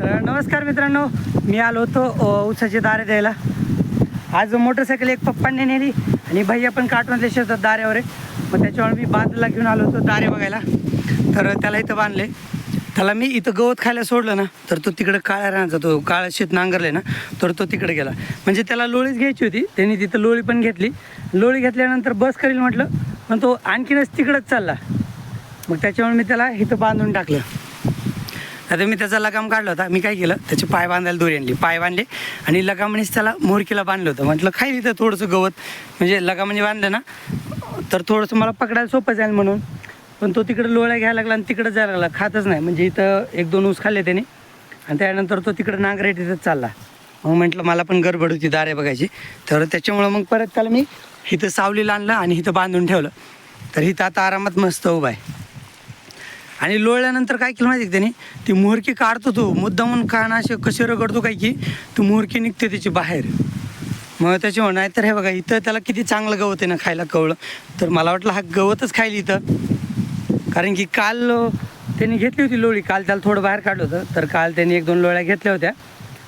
नमस्कार मित्रांनो, मी आलो होतो ऊसाची दारे द्यायला. आज मोटरसायकल एक पप्पांनी नेली आणि भैया पण काटवणले शेतात दाऱ्यावर आहे. मग त्याच्यामुळे मी बांधला घेऊन आलो होतो दारे बघायला. तर त्याला इथं बांधले. त्याला मी इथं गवत खायला सोडलं ना, तर तो तिकडे काळ्या रानाचा तो काळा शेत नांगरले ना, तर तो तिकडे गेला. म्हणजे त्याला लोळीच घ्यायची होती, त्यांनी तिथं लोळी पण घेतली. लोळी घेतल्यानंतर बस करील म्हटलं, पण तो आणखीनच तिकडंच चालला. मग त्याच्यामुळे मी त्याला इथं बांधून टाकलं. आता मी त्याचा लगाम काढला होता. मी काय केलं, त्याचे पाय बांधायला दोरी आणली, पाय बांधले आणि लगामानेच त्याला मोरकीला बांधलं होतं. म्हटलं खाईल इथं थोडंसं गवत, म्हणजे लगामाने बांधलं ना तर थोडंसं मला पकडायला सोपं जाईल म्हणून. पण तो तिकडे लोळ्या घ्यायला लागला आणि तिकडं जायला लागला, खातच नाही. म्हणजे इथं 1-2 ऊस खाल्ले त्याने आणि त्यानंतर तो तिकडं नांगरेट इथंच चालला. मग म्हटलं मला पण गडबड होती दारे बघायची, तर त्याच्यामुळं मग परत त्याला मी इथं सावलीला आणलं आणि इथं बांधून ठेवलं. तर इथं आता आरामात मस्त उभा आहे. आणि लोळल्यानंतर काय केलं माहिती आहे त्याने, ती मोहरकी काढतो तो मुद्दामून कान असे कसे रगडतो काय की ती मोहरकी निघते त्याची बाहेर. मग त्याच्यामुळे नाही तर हे बघा इथं त्याला किती चांगलं गवत आहे ना खायला कवळं. तर मला वाटलं हा गवतच खायला इथं, कारण की काल त्यांनी घेतली होती लोळी. काल त्याला थोडं बाहेर काढलं होतं, तर काल त्यांनी 1-2 लोळ्या घेतल्या होत्या.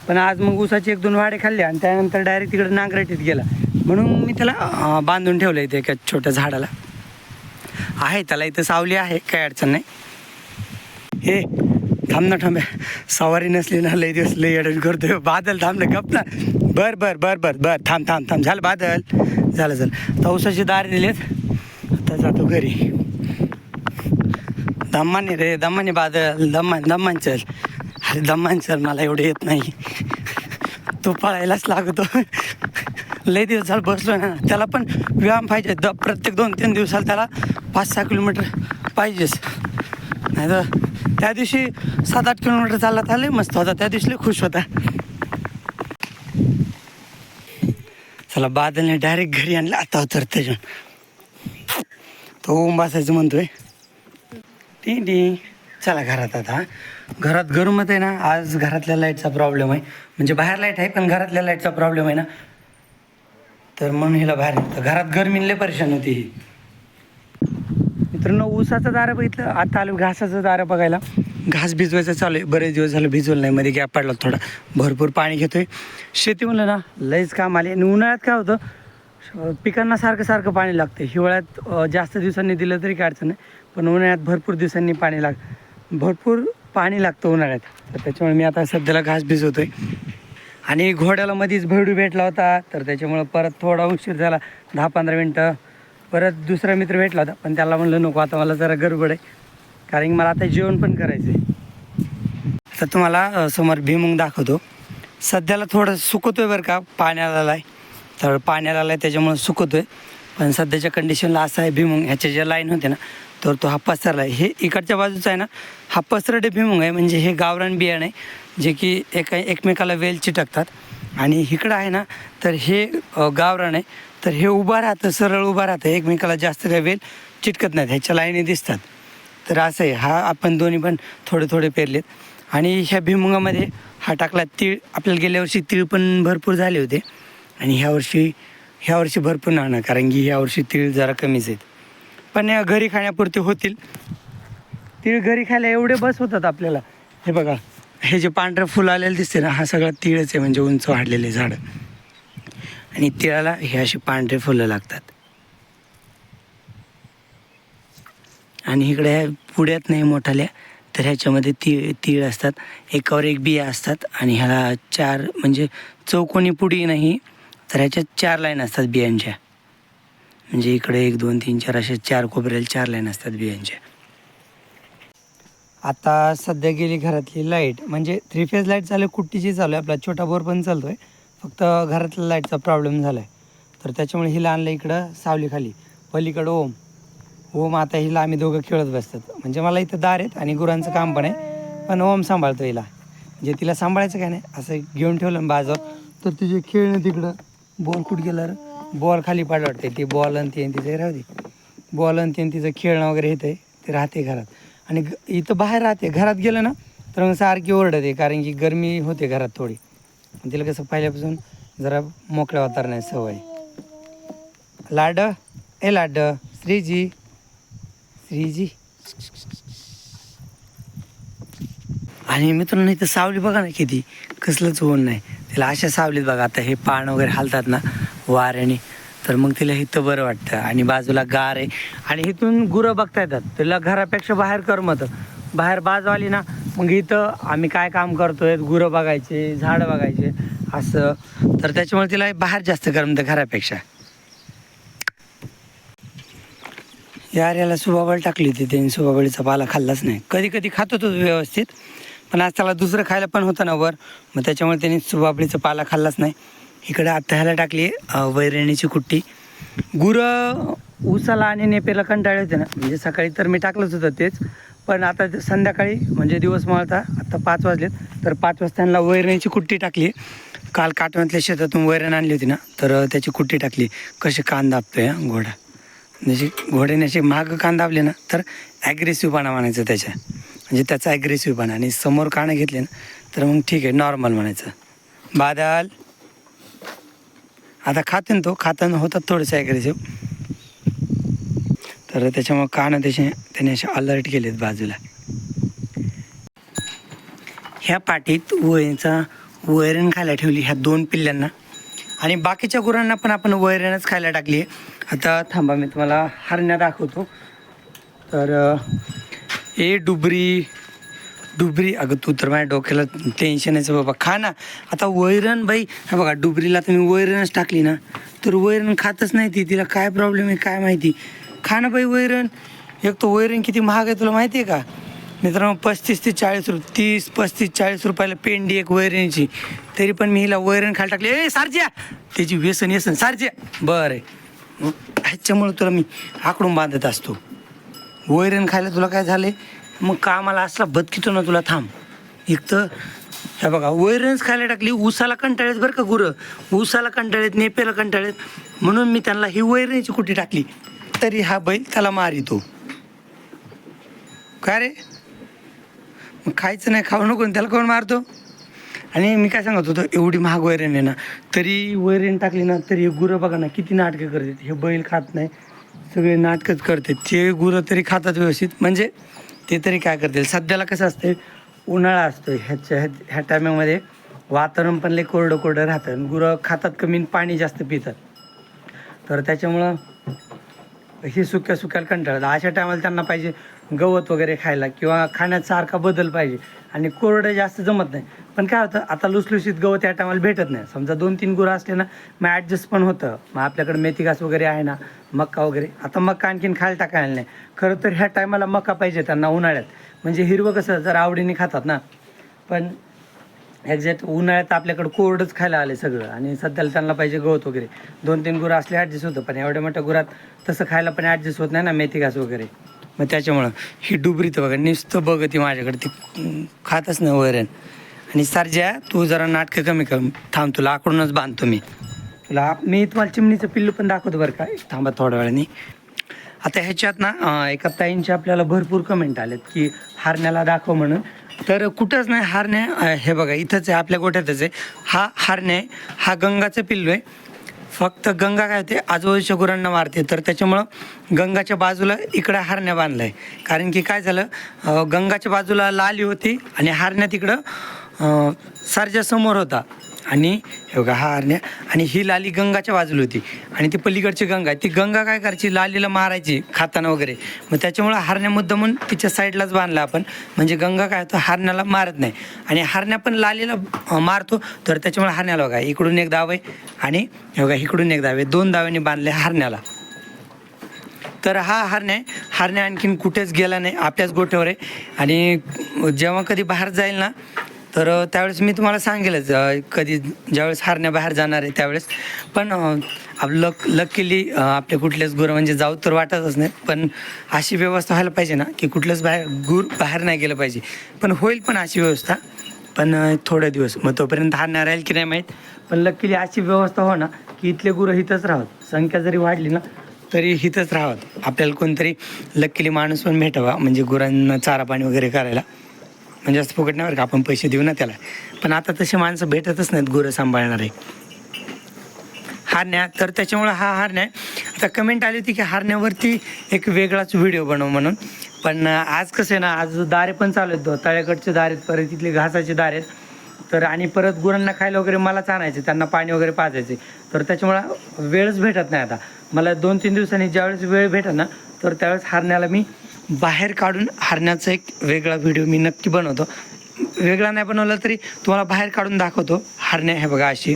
पण आज मग ऊसाचे 1-2 वाडे खाल्ले आणि त्यानंतर डायरेक्ट तिकडे नांगरटीत गेला. म्हणून मी त्याला बांधून ठेवलं इथे एका छोट्या झाडाला. आहे त्याला इथं सावली आहे, काही अडचण नाही. हे थांब ना, थांब्या सवारी नसली ना लई दिवस लई अडचण करतोय. बादल थांब ना, गप ना. बर थांब झालं बादल, झालं पावसाची दार दिलेत. आता जातो घरी. दम्माने रे, दम्माने बादल, दम्मान चल. अरे दम्मान चल, मला एवढं येत नाही. तो पळायलाच लागतो. लई दिवस झालं बसलो ना. त्याला पण व्यायाम पाहिजे. प्रत्येक 2-3 दिवसाला त्याला 5-6 किलोमीटर पाहिजेच. नाही तर त्या दिवशी 7-8 किलोमीटर चालला, लय मस्त होता. त्या दिवशी खुश होता. चला बादलने डायरेक्ट घरी आणलं. आता उतरते तो बसायचं म्हणतोय. टी चला घरात. आता घरात गरमत आहे ना. आज घरातल्या लाईटचा प्रॉब्लेम आहे. म्हणजे बाहेर लाईट आहे पण घरातल्या लाईटचा प्रॉब्लेम आहे ना, तर म्हणून हिला बाहेर निघतं. घरात गरमीला परेशान होती ही. मित्रांनो, ऊसाचं दारं बघितलं. आता आलो घासाचं दारं बघायला. घास भिजवायचं चालू आहे. बरेच दिवस झालं भिजवलं नाही, मध्ये गॅप पडला थोडा. भरपूर पाणी घेतोय. शेती म्हणलं ना लईच काम आले. आणि उन्हाळ्यात काय होतं, पिकांना सारखं पाणी लागतं. हिवाळ्यात जास्त दिवसांनी दिलं तरी काय अडचण नाही, पण उन्हाळ्यात भरपूर पाणी लागतं उन्हाळ्यात. तर त्याच्यामुळे मी आता सध्याला घास भिजवतोय. आणि घोड्याला मध्येच भेडू भेटला होता, तर त्याच्यामुळं परत थोडा उशीर झाला, 10-15 मिनटं. परत दुसरा मित्र भेटला होता, पण त्याला म्हणलं नको, आता मला जरा गडबड आहे, कारण की मला आता जेवण पण करायचं आहे. तर तुम्हाला समोर भुईमुग दाखवतो. सध्याला थोडं सुकवतोय बरं का, पाण्याला आला आहे. तर पाण्याला आला आहे त्याच्यामुळं सुकवतोय. पण सध्याच्या कंडिशनला असं आहे भुईमुग, ह्याच्या ज्या लाईन होते ना, तर तो हा पसरला आहे. हे इकडच्या बाजूचा आहे ना, हा पसरडे भुईमुग आहे. म्हणजे हे गावरान बियाणं आहे, जे की एकमेकाला वेल चिटकतात. आणि इकडं आहे ना, तर हे गावरान आहे. तर हे उभं राहतं, सरळ उभं राहतं, एकमेकाला जास्त काही वेल चिटकत नाहीत, ह्याच्या लाईनी दिसतात. तर असं आहे. हा आपण दोन्ही पण थोडे पेरलेत. आणि ह्या भुईमुगामध्ये हा टाकला तीळ. आपल्याला गेल्या वर्षी तीळ पण भरपूर झाले होते आणि ह्या वर्षी भरपूर नाही, कारण की ह्या वर्षी तीळ जरा कमीच आहेत. पण घरी खाण्यापुरते होतील. तीळ घरी खायला एवढे बस होतात आपल्याला. हे बघा, हे जे पांढरं फुलं आलेलं दिसते ना, हा सगळा तीळच आहे, म्हणजे उंच वाढलेले झाडं. आणि तिळाला हे अशी पांढरे फुलं लागतात. आणि इकडे ह्या पुड्यात नाही मोठाल्या, तर ह्याच्यामध्ये तीळ असतात. एकावर एक बिया असतात. आणि ह्याला 4 म्हणजे चौकोनी पुडी नाही, तर ह्याच्यात 4 लाईन असतात बियांच्या. म्हणजे इकडे 1, 2, 3, 4 अशा 4 कोपऱ्याला 4 लाईन असतात बियांच्या. आता सध्या गेली घरातली लाईट, म्हणजे 3 फेज लाईट चालू आहे, कुट्टीची चालू आहे. आपला छोटा बोर पण चालतो आहे, फक्त घरातल्या लाईटचा प्रॉब्लेम झाला आहे. तर त्याच्यामुळे हिला आणलं इकडं सावलीखाली. पलीकडं ओम आता हिला आम्ही दोघं खेळत बसतात. म्हणजे मला इथं दार आहेत आणि गुरांचं काम पण आहे, पण ओम सांभाळतो हिला. म्हणजे तिला सांभाळायचं काय नाही, असं घेऊन ठेवलं बाजूवर, तर तिचे खेळणं तिकडं. बॉल कुठं गेलं, बॉल खाली पाड वाटते. ती बॉल आणि ती तिचं राहू दे. बॉल आणि ती तिचं खेळणं वगैरे येतं, ते राहते घरात. आणि इथं बाहेर राहते. घरात गेलं ना तर मग सारखी ओरडते, कारण की गरमी होते घरात थोडी. तिला कसं पहिल्यापासून जरा मोकळ्या वातावरणाची सवय. लाड श्रीजी आणि मित्रांनो इथं सावली बघा ना किती, कसलंच ऊन नाही तिला. अशा सावलीत बघा आता हे पान वगैरे हालतात ना वाऱ्याने, तर मग तिला इथं बरं वाटतं. आणि बाजूला गार आहे आणि इथून गुरं बघता येतात. तिला घरापेक्षा बाहेर करमतं. बाहेर बाजू आली ना मग इथं आम्ही काय काम करतोय, गुरं बघायचे, झाडं बघायचे असं, तर त्याच्यामुळे तिला बाहेर जास्त करमतं घरापेक्षा. याला सुबाबळ टाकली होती त्यांनी, सुबाबळीचा पाला खाल्लाच नाही. कधी कधी खात होतो व्यवस्थित, पण आज त्याला दुसरं खायला पण होतं ना वर, मग त्याच्यामुळे त्यांनी सुबाबळीचा पाला खाल्लाच नाही. इकडे आता ह्याला टाकली वैरणीची कुट्टी. गुरं उसाला आणि नेपेला कंटाळे होते ना, म्हणजे सकाळी तर मी टाकलंच होतं तेच, पण आता संध्याकाळी म्हणजे दिवस माळता आता 5 वाजलेत, तर 5 वाजता त्यांना वैरणीची कुट्टी टाकली. काल काटवातल्या शेतातून वैरण आणली होती ना, तर त्याची कुट्टी टाकली. कसे कान दाबतोय घोडा, म्हणजे घोड्याने असे मागं कान दाबले ना तर ॲग्रेसिव्हपणा म्हणायचं त्याच्या, म्हणजे त्याचा ॲग्रेसिव्हपणा. आणि समोर कानं घेतले ना तर मग ठीक आहे नॉर्मल म्हणायचं. बादल आता खाते ना, तो खाताना होतात थोडंसं ॲग्रेसिव्ह, तर त्याच्यामुळे कानं त्याने असे अलर्ट केलेत बाजूला. ह्या पाटीत वैरण खायला ठेवली ह्या 2 पिल्ल्यांना, आणि बाकीच्या गुरांना पण आपण वैरणच खायला टाकली आहे. आता थांबा मी तुम्हाला हरण्या दाखवतो. तर डुबरी, अगं तू तर माझ्या डोक्याला टेन्शनच बाबा, खा ना आता वैरण. बाई हा बघा, डुबरीला तर मी वैरणच टाकली ना, तर वैरण खातच नाही ती. तिला काय प्रॉब्लेम आहे काय माहिती. खा ना बाई वैरण. एक तो वैरण किती महाग आहे तुला माहिती आहे का मित्रांनो? 35 ते 40 रुपये, 30, 35, 40 रुपयाला पेंडी एक वैरणीची. तरी पण मी हिला वैरण खायला टाकली. सारज्या, त्याची व्यसन सारज्या. बरं आहे, ह्याच्यामुळे तुला मी आकडून बांधत असतो. वैरण खायला तुला काय झालं मग कामाला असला बदकितो ना तुला. थांब, एक तर ह्या बघा वैरणच खायला टाकली. ऊसाला कंटाळेत बरं का गुरं, ऊसाला कंटाळेत, नेपेला कंटाळेत, म्हणून मी त्यांना ही वैरणीची कुठे टाकली. तरी हा बैल त्याला मारितो. काय रे, मग खायचं नाही, खाऊ नको, त्याला कोण मारतो? आणि मी काय सांगत होतो, एवढी महाग वैरण आहे ना, तरी वैरण टाकली ना तरी गुरं बघा ना किती नाटकं करतात. हे बैल खात नाही, सगळे नाटकंच करतात. ते गुरं तरी खातात व्यवस्थित, म्हणजे ते तरी काय करतील. सध्याला कसं असतं, उन्हाळा असतो, ह्या टायमामध्ये वातावरण पण लई कोरडं राहतं आणि गुरं खातात कमी, पाणी जास्त पितात, तर त्याच्यामुळं हे सुक्याला कंटाळतात. अशा टायमाला त्यांना पाहिजे गवत वगैरे खायला, किंवा खाण्यात सारखा बदल पाहिजे. आणि कोरडं जास्त जमत नाही. पण काय होतं, आता लुसलुशीत गवत या टायमाला भेटत नाही. समजा 2-3 गुरं असले ना मग ॲडजस्ट पण होतं. मग आपल्याकडे मेथी घास वगैरे आहे ना, मका वगैरे. आता मका आणखीन खायला टाकायला नाही. खरं तर ह्या टायमाला मका पाहिजे त्यांना उन्हाळ्यात, म्हणजे हिरवं कसं जर आवडीने खातात ना. पण एक्झॅक्ट उन्हाळ्यात आपल्याकडं कोरडंच खायला आले सगळं, आणि सध्याला त्यांना पाहिजे गवत वगैरे. 2-3 गुरं असले ॲडजस्ट होतं, पण एवढ्या मोठ्या गुरात तसं खायला पण ॲडजस्ट होत नाही ना, मेथी घास वगैरे. मग त्याच्यामुळं ही डुबरी तर बघा नुसतं बघती माझ्याकडे, ती खातच नाही वैरण. आणि सारज्या, तू जरा नाटकं कमी कर, थांब तुला आकडूनच बांधतो मी तुम्हाला चिमणीचं पिल्लू पण दाखवतो बरं का, थांबा थोड्या वेळाने. आता ह्याच्यात ना एका ताईंचे आपल्याला भरपूर कमेंट आलेत की हरण्याला दाखव म्हणून. तर कुठंच नाही हरण्या, हे बघा इथंच आहे आपल्या गोठ्यातच आहे. हा हरण्या आहे, हा गंगाचं पिल्लू आहे. फक्त गंगा काय होते आजूबाजूच्या गुरांना मारते, तर त्याच्यामुळं गंगाच्या बाजूला इकडं हरण्या बांधलं आहे. कारण की काय झालं, गंगाच्या बाजूला लाली होती आणि हरण्या तिकडं सारच्या समोर होता. आणि हे बघा हा हरण्या, आणि ही लाली गंगाच्या बाजूला होती, आणि ती पलीकडची गंगा आहे. ती गंगा काय करायची, लालीला मारायची खाताना वगैरे. मग त्याच्यामुळं हरण्या मुद्दामून तिच्या साईडलाच बांधला आपण, म्हणजे गंगा काय होतं हरण्याला मारत नाही. आणि हरण्या पण लालीला मारतो, तर त्याच्यामुळे हरण्याला बघा इकडून एक दाव आहे आणि हे बघा इकडून एक दाव आहे, 2 दाव्यांनी बांधले हरण्याला. तर हा हरण्या आणखीन कुठेच गेला नाही, आपल्याच गोठ्यावर आहे. आणि जेव्हा कधी बाहेर जाईल ना, तर त्यावेळेस मी तुम्हाला सांगेलच, कधी ज्यावेळेस हरण्या बाहेर जाणार आहे त्यावेळेस. पण लकीली आपल्या कुठल्याच गुरं म्हणजे जाऊ तर वाटतच नाही, पण अशी व्यवस्था व्हायला पाहिजे ना की कुठलंच बाहेर नाही गेलं पाहिजे. पण होईल पण अशी व्यवस्था, पण थोडे दिवस, मग तोपर्यंत हरण्या राहील की नाही माहीत. पण लकीली अशी व्यवस्था हो ना की इथले गुरं इथंच राहत, संख्या जरी वाढली ना तरी इथंच राहत. आपल्याला कोणतरी लकीली माणूस पण भेटावा, म्हणजे गुरांना चारा पाणी वगैरे करायला. म्हणजे असं फुकट नाही बरं का, आपण पैसे देऊ ना त्याला. पण आता तसे माणसं भेटतच नाहीत गुरं सांभाळणारे. हरण्या, तर त्याच्यामुळं हा हरण्या. आता कमेंट आली होती की हरण्यावरती एक वेगळाच व्हिडिओ बनव म्हणून, पण आज कसं आहे ना, आज दारे पण चालू आहेत, तळ्याकडचे दारे आहेत, परत तिथले घासाचे दारे आहेत. तर आणि परत गुरांना खायला वगैरे मलाच आणायचे, त्यांना पाणी वगैरे पाजायचे. तर त्याच्यामुळं वेळच भेटत नाही आता मला. 2-3 दिवसांनी ज्यावेळेस वेळ भेटत ना, तर त्यावेळेस हरण्याला मी बाहेर काढून हरण्याचा एक वेगळा व्हिडिओ मी नक्की बनवतो. वेगळा नाही बनवला तरी तुम्हाला बाहेर काढून दाखवतो. हरण्या हे बघा अशी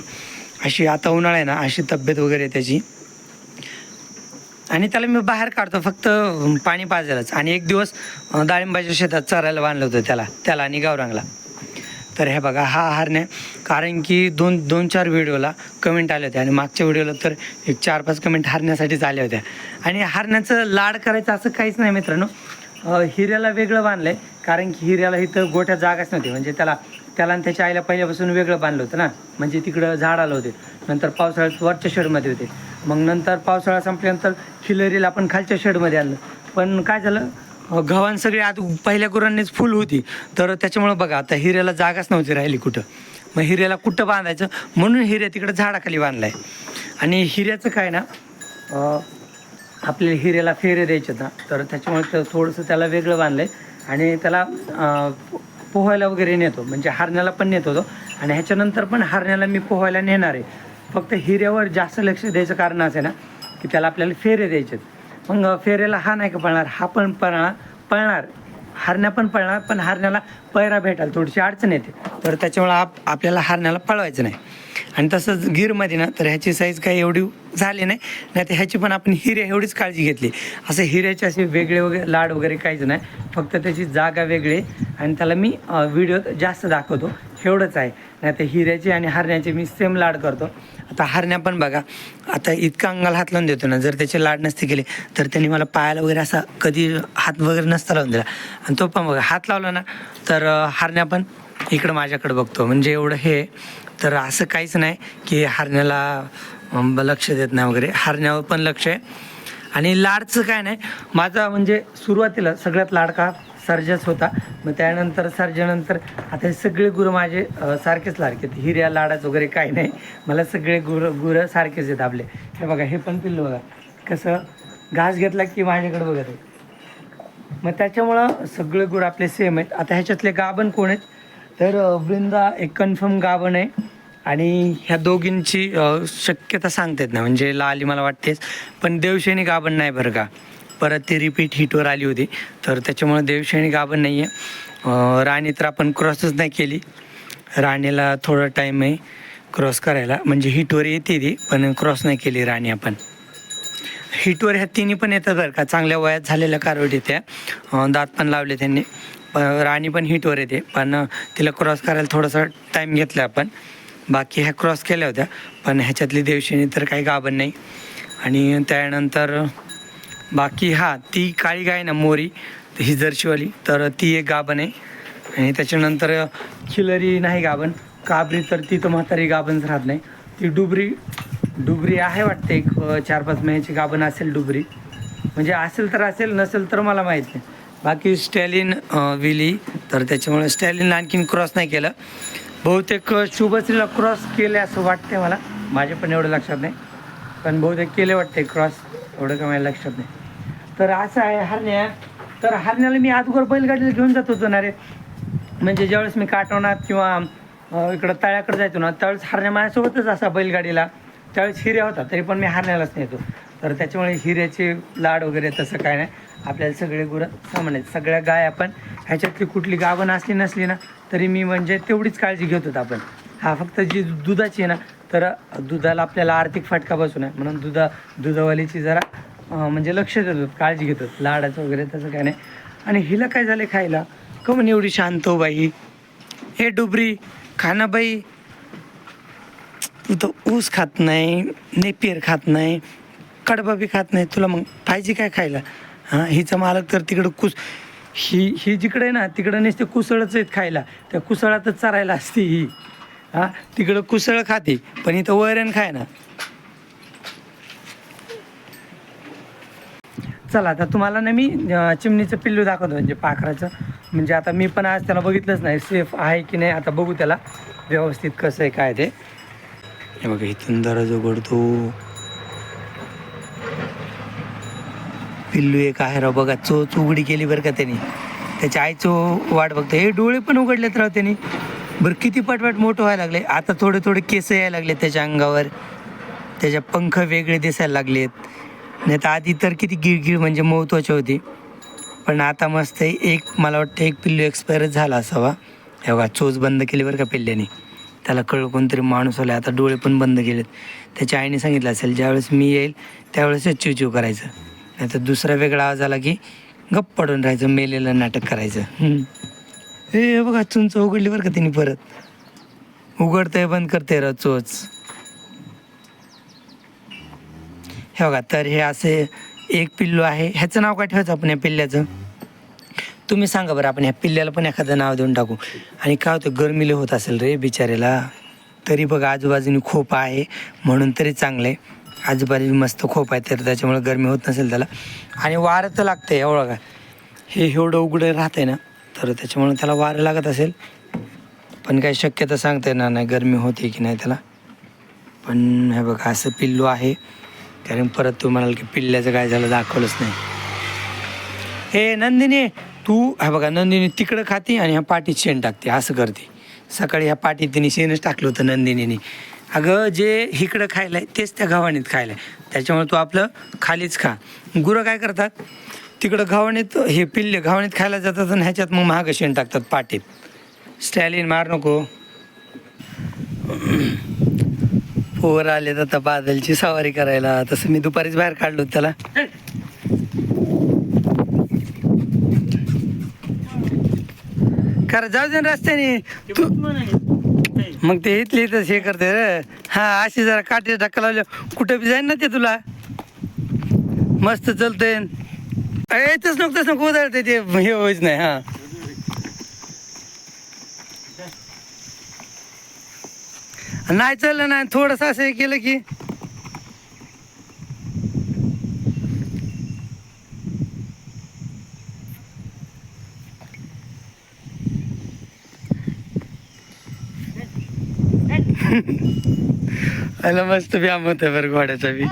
अशी आता उन्हाळा आहे ना, अशी तब्येत वगैरे आहे त्याची. आणि त्याला मी बाहेर काढतो फक्त पाणी पाजायलाच. आणि एक दिवस डाळिंबाच्या शेतात चरायला बांधलं होतं त्याला आणि गावरांगला. तर हे बघा हा हरण्या, कारण की 2-4 व्हिडिओला कमेंट आले होते आणि मागच्या व्हिडिओला तर एक 4-5 कमेंट हरण्यासाठीच आल्या होत्या. आणि हरण्याचं लाड करायचं असं काहीच नाही मित्रांनो. हिऱ्याला वेगळं बांधलं आहे, कारण की हिऱ्याला इथं गोठ्यात जागाच नव्हती. म्हणजे त्याला आणि त्याच्या आईला पहिल्यापासून वेगळं बांधलं होतं ना. म्हणजे तिकडं झाड आलं होते, नंतर पावसाळ्यात वरच्या शेडमध्ये होते, मग नंतर पावसाळा संपल्यानंतर खिलरीला आपण खालच्या शेडमध्ये आणलं. पण काय झालं, गव्हाण सगळी आत पहिल्या गुरांनीच फुल होती. तर त्याच्यामुळं बघा आता हिऱ्याला जागाच नव्हती राहिली कुठं. मग हिऱ्याला कुठं बांधायचं म्हणून हिऱ्या तिकडं झाडाखाली बांधला आहे. आणि हिऱ्याचं काय ना, आपल्याला हिऱ्याला फेरे द्यायचे ना, तर त्याच्यामुळे थोडंसं त्याला वेगळं बांधलं आहे. आणि त्याला पोहायला वगैरे नेतो, म्हणजे हरण्याला पण नेत होतो. आणि ह्याच्यानंतर पण हरण्याला मी पोहायला नेणार आहे. फक्त हिऱ्यावर जास्त लक्ष द्यायचं कारण असं ना, की त्याला आपल्याला फेरे द्यायचे. मग फेऱ्याला हा नाही का पळणार, हा पण पळणार, हरण्या पण पळणार, पण हरण्याला पैरा भेटायला थोडीशी अडचण येते. तर त्याच्यामुळं आपल्याला हरण्याला पळवायचं नाही. आणि तसंच गीरमध्ये ना, तर ह्याची साईज काही एवढी झाली नाही, तर ह्याची पण आपण हिऱ्या एवढीच काळजी घेतली. असं हिऱ्याचे असे वेगळे वगैरे लाड वगैरे काहीच नाही, फक्त त्याची जागा वेगळी. आणि त्याला मी व्हिडिओत जास्त दाखवतो एवढंच आहे. नाही तर हिऱ्याचे आणि हरण्याचे मी सेम लाड करतो. आता हरण्या पण बघा, आता इतका अंगाला हात लावून देतो ना, जर त्याचे लाड नसते केले तर त्यांनी मला पायाला वगैरे असा कधी हात वगैरे नसता लावून दिला. आणि तो पण बघा हात लावला ना, तर हरण्या पण इकडं माझ्याकडे बघतो. म्हणजे एवढं हे. तर असं काहीच नाही की हरण्याला लक्ष देत नाही वगैरे, हरण्यावर पण लक्ष आहे. आणि लाडचं काय नाही, माझा म्हणजे सुरुवातीला सगळ्यात लाडका सर्जाच होता. मग त्यानंतर सर्जानंतर आता हे सगळे गुरं माझे सारखेच लाडके आहेत. हिऱ्या लाडाच वगैरे काही नाही, मला सगळे गुरं सारखेच आहेत आपले. हे बघा हे पण पिल्लू बघा कसं घास घेतला की माझ्याकडे बघत आहे. मग त्याच्यामुळं सगळे गुरं आपले सेम आहेत. आता ह्याच्यातले गाभण कोण आहेत, तर वृंदा एक कन्फर्म गाभण आहे. आणि ह्या दोघींची शक्यता सांगता येत नाही, म्हणजे लाली मला वाटतेच. पण देवशेनी गाभण नाही बरं का. परत ती रिपीट हिटवर आली होती, तर त्याच्यामुळे देवशेनी गाभण नाही आहे. राणी तर आपण क्रॉसच नाही केली. राणीला थोडा टाईम आहे क्रॉस करायला, म्हणजे हिटवर येते ती, पण क्रॉस नाही केली राणी आपण. हिटवर ह्या तिन्ही पण येतात बरं का, चांगल्या वयात झालेल्या कारवटी त्या, दात पण लावले त्यांनी. राणी पण हिटवर येते, पण तिला क्रॉस करायला थोडासा टाईम घेतला आपण. बाकी ह्या क्रॉस केल्या होत्या, पण ह्याच्यातली देवशेनी तर काही गाभण नाही. आणि त्यानंतर बाकी ती काळी गाय ना मोरी, ही जर्शीवाली, तर ती एक गाभण आहे. आणि त्याच्यानंतर खिलरी नाही गाभण, काबरी तर ती तर म्हातारी गाभणच राहत नाही. ती डुबरी आहे वाटते, एक 4-5 महिन्याची गाभण असेल डुबरी. म्हणजे असेल तर असेल, नसेल तर मला माहीत नाही. बाकी स्टॅलिन विली, तर त्याच्यामुळे स्टॅलिनला आणखीन क्रॉस नाही केलं. बहुतेक शुभश्रीला क्रॉस केले असं वाटते मला, माझ्या पण एवढं लक्षात नाही, पण बहुतेक केले वाटते क्रॉस, एवढं का माझ्या लक्षात नाही. तर असं आहे हरण्या. तर हरण्याला मी अगोदर बैलगाडीला घेऊन जात होतो ना रे, म्हणजे ज्यावेळेस मी काटवणात किंवा इकडं तळ्याकडे जायचो ना, त्यावेळेस हरण्या माझ्यासोबतच असा बैलगाडीला. त्यावेळेस हिऱ्या होता, तरी पण मी हरण्यालाच नेतो. तर त्याच्यामुळे हिऱ्याचे लाड वगैरे तसं काय नाही, आपल्याला सगळे गुरं सामान आहेत. सगळ्या गाय आपण ह्याच्यातली कुठली गाभण असली नसली ना, तरी मी म्हणजे तेवढीच काळजी घेत होतो आपण. फक्त जी दुधाची आहे ना, तर दुधाला आपल्याला आर्थिक फटका बसू नये म्हणून दुधावालीची जरा म्हणजे लक्ष देतो, काळजी घेतो. लाडाचं वगैरे तसं काय नाही. आणि हिला काय झालं खायला, का म्हणे एवढी शांत हो बाई, हे डुबरी खाना बाई, तू तर ऊस खात नाही, नेपियर खात नाही, कडबा बी खात नाही, तुला मग पाहिजे काय खायला? हिचा मालक तर तिकडं ही जिकडे आहे ना, तिकडं नुसते कुसळच आहेत खायला, त्या कुसळातच चरायला असते ही. तिकडं कुसळ खाते, पण इथं वैरण खाय ना. चला आता तुम्हाला ना मी चिमणीचं पिल्लू दाखवतो, म्हणजे पाखराचं. म्हणजे आता मी पण आज त्याला बघितलंच नाही, सेफ आहे की नाही, आता बघू त्याला व्यवस्थित कसं आहे काय ते. हे बघा इथून दरवाजा उघडतो, पिल्लू एक आहे राव बघा, चोच उघडी केली बरं का त्यांनी. त्याच्या आईचं वाट बघतो. हे डोळे पण उघडलेत राव त्यांनी. बरं किती पटपट मोठं व्हायला लागले. आता थोडे थोडे केस यायला लागले त्याच्या अंगावर, त्याच्या पंख वेगळे दिसायला लागलेत. नाही तर आधी तर किती गिळगिळ म्हणजे महत्त्वाची होती, पण आता मस्त आहे. एक मला वाटतं एक पिल्लू एक्सपायरच झाला असावा. हे बघा चोच बंद केली बरं का पिल्ल्याने. त्याला कळलं कोणतरी माणूस आला. आता डोळे पण बंद केलेत. त्याच्या आईने सांगितलं असेल ज्यावेळेस मी येईल त्यावेळेसच चिवचिव करायचं, नाही तर दुसरा वेगळा आवाज आला की गप्प पडून राहायचं, मेलेलं नाटक करायचं. हे बघा चुंच उघडली बरं का तिने. परत उघडतंय बंद करते र चोच. हे बघा तर हे असे एक पिल्लू आहे. ह्याचं नाव काय ठेवायचं आपण या पिल्ल्याचं? तुम्ही सांगा बरं. आपण ह्या पिल्ल्याला पण एखादं नाव देऊन टाकू. आणि काय होतं गरमीले होत असेल रे बिचाऱ्याला. तरी बघा आजूबाजूनी खोप आहे म्हणून तरी चांगलं आहे. आजूबाजू मस्त खोप आहे तर त्याच्यामुळे गरमी होत नसेल त्याला. आणि वारं तर लागतं आहे एवढं. का हे एवढं उघडं राहतं आहे ना, तर त्याच्यामुळे त्याला वारं लागत असेल. पण काही शक्यता सांगता येणार नाही गरमी होते की नाही त्याला. पण हे बघा असं पिल्लू आहे. कारण परत तू म्हणाल की पिल्ल्याचं काय झालं दाखवलंच नाही. हे नंदिनी तू, हा बघा नंदिनी तिकडं खाती आणि ह्या पाटीत शेण टाकते असं करते. सकाळी ह्या पाटीत तिने शेणच टाकलं होतं नंदिनीने. अगं जे इकडं खायला आहे तेच त्या गव्हाणीत खायला आहे, त्याच्यामुळे तू आपलं खालीच खा. गुरं काय करतात तिकडं गव्हाणीत, हे पिल्ले गव्हाणीत खायला जातात आणि ह्याच्यात मग महाग शेण टाकतात पाटीत. स्टॅलिन मार नको. पोर आले आता बादलची सवारी करायला. तसं मी दुपारीच बाहेर काढलो त्याला. खरं जाऊ दे रस्त्याने तू. मग ते इथले इथंच हे करते रे. हा अशी जरा काठी धक्का लावल्या कुठं बी जाईन ना ते तुला. मस्त चलतंय. येतच नको उधळते ते हे होईच नाही. हा नाही चाललं नाही थोडंसं असं हे केलं की आला मस्त व्यायाम होत आहे बरं घोड्याचा बी.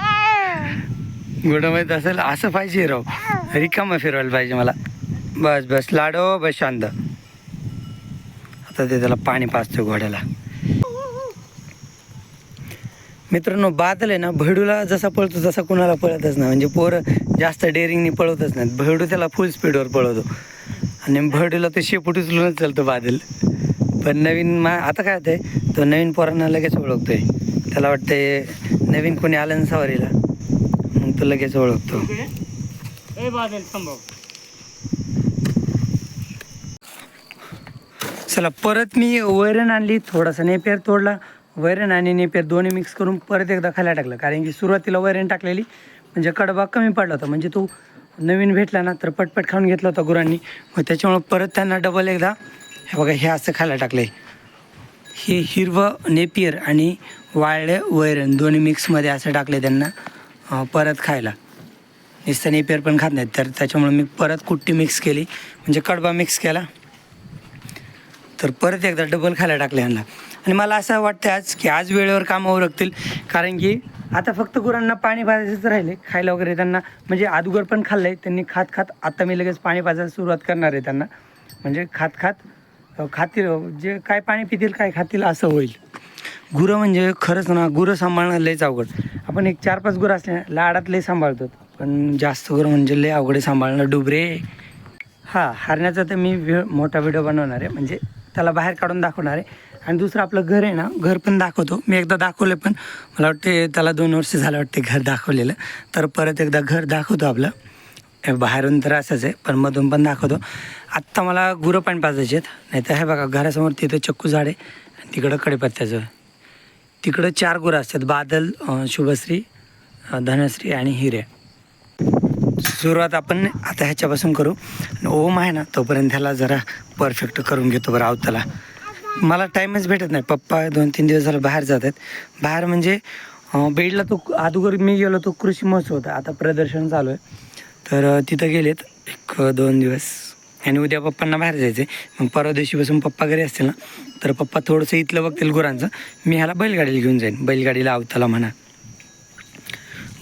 घोडं माहीत असेल असं पाहिजे राव, रिकामं फिरवायला पाहिजे मला. बस बस लाडो बस शांत. आता ते त्याला पाणी पाजतो घोड्याला. मित्रांनो बादल आहे ना भैडूला जसा पळतो तसा कुणाला पळतच नाही. म्हणजे पोरं जास्त डेअरिंगनी पळवतच नाहीत. भैडू त्याला फुल स्पीडवर पळवतो आणि भैडूला ते शेपूट उचलूनच चालतो बादल. पण नवीन आता काय होतंय तो नवीन पोरांना लगेच ओळखतोय. त्याला वाटतंय नवीन कोणी आलं ना सवारीला मग तो लगेच ओळखतो. चला परत मी वैरण आणली, थोडासा नेपेर तोडला. वैरण आणि नेपेर दोन्ही मिक्स करून परत एकदा खायला टाकलं. कारण की सुरुवातीला वैरण टाकलेली म्हणजे कडबा कमी पडला होता. म्हणजे तो नवीन भेटला ना तर पटपट खाऊन घेतला होता गुरांनी. मग त्याच्यामुळं परत त्यांना डबल एकदा हे बघा हे असं खायला टाकलं आहे. हे हिरवं नेपियर आणि वाळले वैरण दोन्ही मिक्समध्ये असं टाकले त्यांना परत खायला. नुसतं नेपियर पण खात नाहीत तर त्याच्यामुळे मी परत कुट्टी मिक्स केली म्हणजे कडबा मिक्स केला. तर परत एकदा डबल खायला टाकले यांना. आणि मला असं वाटतं आज की आज वेळेवर कामं उरकतील. कारण की आता फक्त गुरांना पाणी पाजायचंच राहिले. खायला वगैरे त्यांना म्हणजे अगोदर पण खाल्लं आहे त्यांनी खात आता मी लगेच पाणी पाजायला सुरुवात करणार आहे त्यांना. म्हणजे खातील जे काय पाणी पितील काय खातील असं होईल. गुरं म्हणजे खरंच ना गुरं सांभाळणं लयच अवघड. आपण एक 4-5 गुरं असले लाडात लय सांभाळतो, पण जास्त गुरं म्हणजे लय अवघड सांभाळणं. डुबरे हा हरण्याचा तर मी मोठा व्हिडिओ बनवणार आहे. म्हणजे त्याला बाहेर काढून दाखवणार आहे. आणि दुसरं आपलं घर आहे ना घर पण दाखवतो. मी एकदा दाखवलं पण मला वाटते त्याला 2 वर्ष झालं वाटते घर दाखवलेलं. तर परत एकदा घर दाखवतो आपलं. बाहेरून तर असंच आहे पण मधून पण दाखवतो. आत्ता मला गुरं पाणी पाजायचे आहेत. नाही तर हे बघा घरासमोर तिथं चक्कू झाड आहे आणि तिकडं कढीपत्त्याचं. तिकडं 4 गुरं असतात बादल, शुभश्री, धनश्री आणि हिरे. सुरुवात आपण आता ह्याच्यापासून करू. ओम आहे ना तोपर्यंत ह्याला जरा परफेक्ट करून घेतो बरं अवताला. मला टाईमच भेटत नाही. पप्पा 2-3 दिवस झालं बाहेर जात आहेत. बाहेर म्हणजे बेडला तो अगोदर मी गेलो तो कृषी महोत्सव होता. आता प्रदर्शन चालू आहे तर तिथं गेलेत 1-2 दिवस. आणि उद्या पप्पांना बाहेर जायचं आहे. मग परवा दिवशीपासून पप्पा घरी असतील ना तर पप्पा थोडंसं इथलं बघतील गुरांचं. मी ह्याला बैलगाडीला घेऊन जाईन. बैलगाडीला अवताला म्हणा.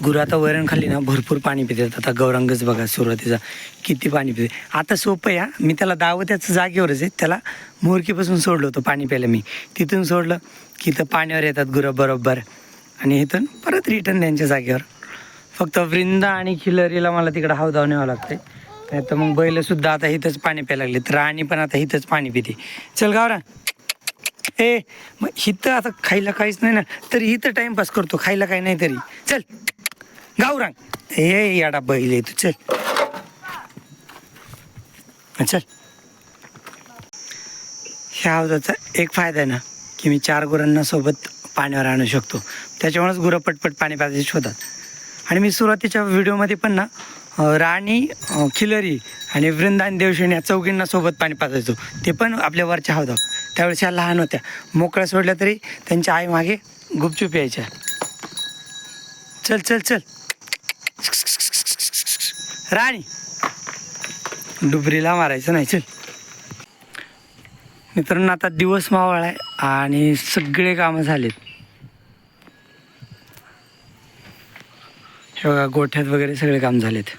गुरु आता वरण खाल्ली ना भरपूर पाणी पितात. आता गौरांगच बघा सुरुवातीचा किती पाणी पिते. आता सोपं आहे मी त्याला दावत्याचं जागेवरच आहे. त्याला मोरकीपासून सोडलं होतं पाणी प्यायला मी. तिथून सोडलं की तर पाण्यावर येतात गुरं बरोबर आणि इथून परत रिटर्न त्यांच्या जागेवर. फक्त वृंदा आणि खिलरीला मला तिकडं हावधाव न्यावं लागतंय. नाही तर मग बैलसुद्धा आता इथंच पाणी प्यायला लागले. तर राणी पण आता इथंच पाणी पिते. चल गावरा ए मग इथं आता खायला काहीच नाही ना तरी इथं टाइमपास करतो. खायला काही नाही तरी चल गावरांग ए याडा बैल आहे तू. चल चल. ह्या हौदाचा एक फायदा आहे ना की मी 4 गुरांना सोबत पाण्यावर आणू शकतो. त्याच्यामुळेच गुरं पटपट पाणी प्यायचे शोधात. आणि मी सुरुवातीच्या व्हिडिओमध्ये पण ना राणी खिलरी आणि वृंदा आणि देवशेणी या चौघींना सोबत पाणी पाजायचो. ते पण आपल्या वरच्या हौदावर. त्यावेळेस ह्या लहान होत्या. मोकळ्या सोडल्या तरी त्यांच्या आई मागे गुपचूप यायच्या. चल चल चल राणी डुबरीला मारायचं नाही. चल मित्रांनो आता दिवस मावळ आहे आणि सगळे कामं झालेत. हे बघा गोठ्यात वगैरे सगळे काम झालेत.